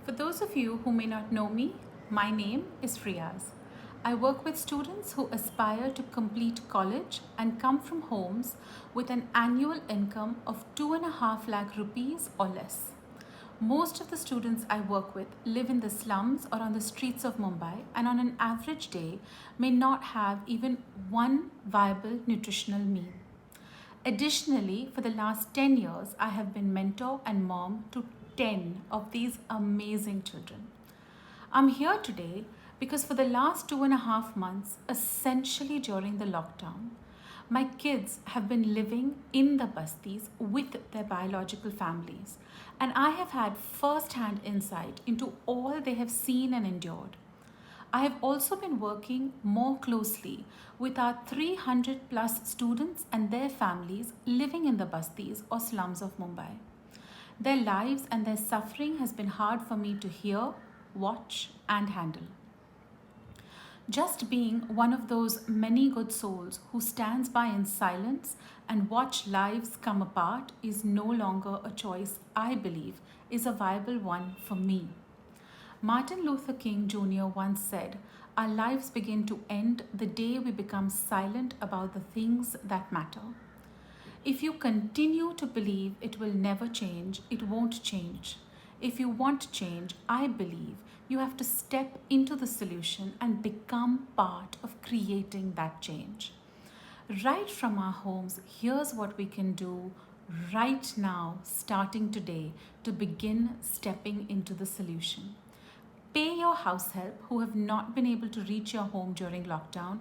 For those of you who may not know me, my name is Friyaz. I work with students who aspire to complete college and come from homes with an annual income of 2.5 lakh rupees or less. Most of the students I work with live in the slums or on the streets of Mumbai and on an average day may not have even one viable nutritional meal. Additionally, for the last 10 years, I have been mentor and mom to 10 of these amazing children. I'm here today because for the last 2.5 months, essentially during the lockdown, my kids have been living in the bastis with their biological families, and I have had first hand insight into all they have seen and endured. I have also been working more closely with our 300 plus students and their families living in the bastis or slums of Mumbai. Their lives and their suffering has been hard for me to hear, watch, and handle. Just being one of those many good souls who stands by in silence and watch lives come apart is no longer a choice I believe is a viable one for me. Martin Luther King Jr. once said, "Our lives begin to end the day we become silent about the things that matter." If you continue to believe it will never change, it won't change. If you want change, I believe you have to step into the solution and become part of creating that change. Right from our homes, here's what we can do right now, starting today, to begin stepping into the solution. Pay your house help who have not been able to reach your home during lockdown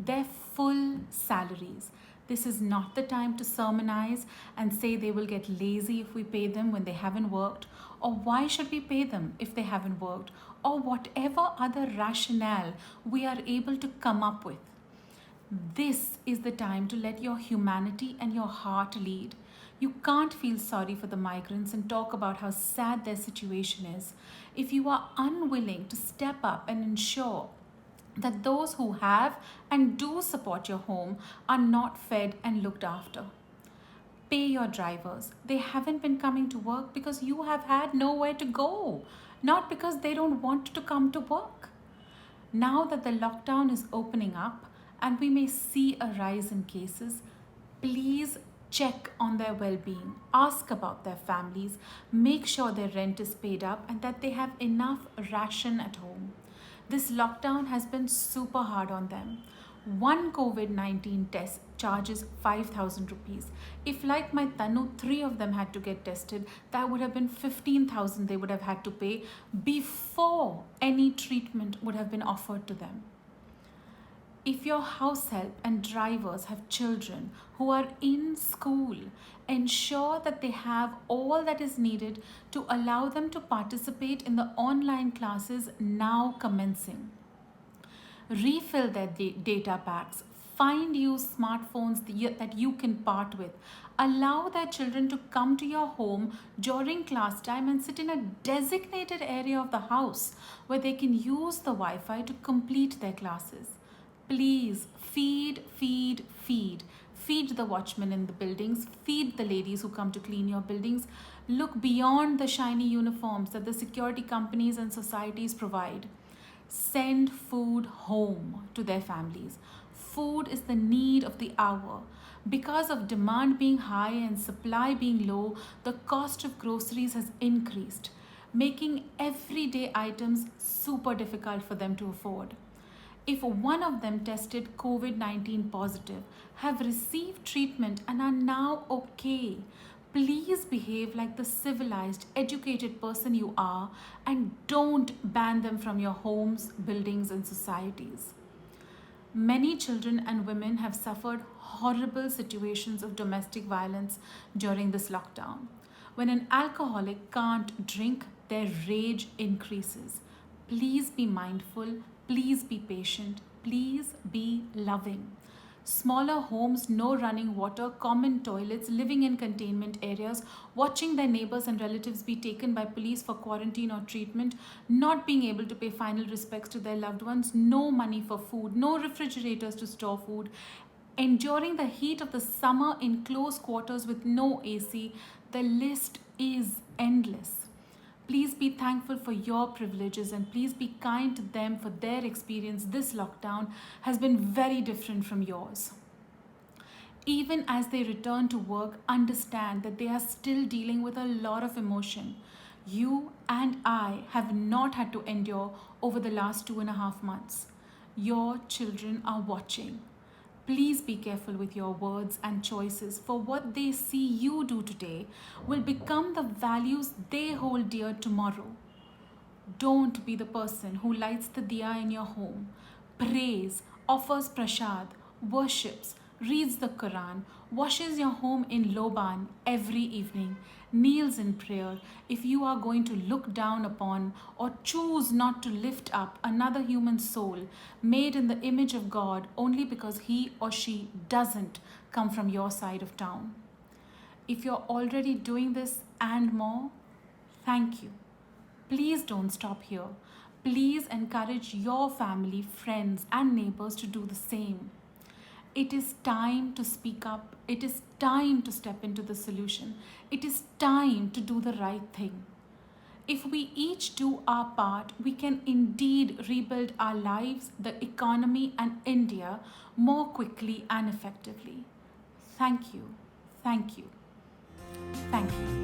their full salaries. This is not the time to sermonize and say they will get lazy if we pay them when they haven't worked, or why should we pay them if they haven't worked, or whatever other rationale we are able to come up with. This is the time to let your humanity and your heart lead. You can't feel sorry for the migrants and talk about how sad their situation is if you are unwilling to step up and ensure that those who have and do support your home are not fed and looked after. Pay your drivers. They haven't been coming to work because you have had nowhere to go, not because they don't want to come to work. Now that the lockdown is opening up and we may see a rise in cases, please check on their well-being, ask about their families, make sure their rent is paid up and that they have enough ration at home. This lockdown has been super hard on them. One COVID-19 test charges 5,000 rupees. If, like my Tanu, 3 of them had to get tested, that would have been 15,000 they would have had to pay before any treatment would have been offered to them. If your house help and drivers have children who are in school, ensure that they have all that is needed to allow them to participate in the online classes now commencing. Refill their data packs. Find you smartphones that you can part with. Allow their children to come to your home during class time and sit in a designated area of the house where they can use the Wi-Fi to complete their classes. Please feed, feed, feed. Feed the watchmen in the buildings. Feed the ladies who come to clean your buildings. Look beyond the shiny uniforms that the security companies and societies provide. Send food home to their families. Food is the need of the hour. Because of demand being high and supply being low, the cost of groceries has increased, making everyday items super difficult for them to afford. If one of them tested COVID-19 positive, have received treatment and are now okay, please behave like the civilized, educated person you are and don't ban them from your homes, buildings, and societies. Many children and women have suffered horrible situations of domestic violence during this lockdown. When an alcoholic can't drink, their rage increases. Please be mindful, please be patient, please be loving. Smaller homes, no running water, common toilets, living in containment areas, watching their neighbors and relatives be taken by police for quarantine or treatment, not being able to pay final respects to their loved ones, no money for food, no refrigerators to store food, enduring the heat of the summer in close quarters with no AC, the list is endless. Please be thankful for your privileges and please be kind to them for their experience. This lockdown has been very different from yours. Even as they return to work, understand that they are still dealing with a lot of emotion you and I have not had to endure over the last 2.5 months. Your children are watching. Please be careful with your words and choices, for what they see you do today will become the values they hold dear tomorrow. Don't be the person who lights the diya in your home, prays, offers prasad, worships, reads the Quran, washes your home in Loban every evening, kneels in prayer if you are going to look down upon or choose not to lift up another human soul made in the image of God only because he or she doesn't come from your side of town. If you're already doing this and more, thank you. Please don't stop here. Please encourage your family, friends, and neighbors to do the same. It is time to speak up. It is time to step into the solution. It is time to do the right thing. If we each do our part, we can indeed rebuild our lives, the economy, and India more quickly and effectively. Thank you. Thank you. Thank you.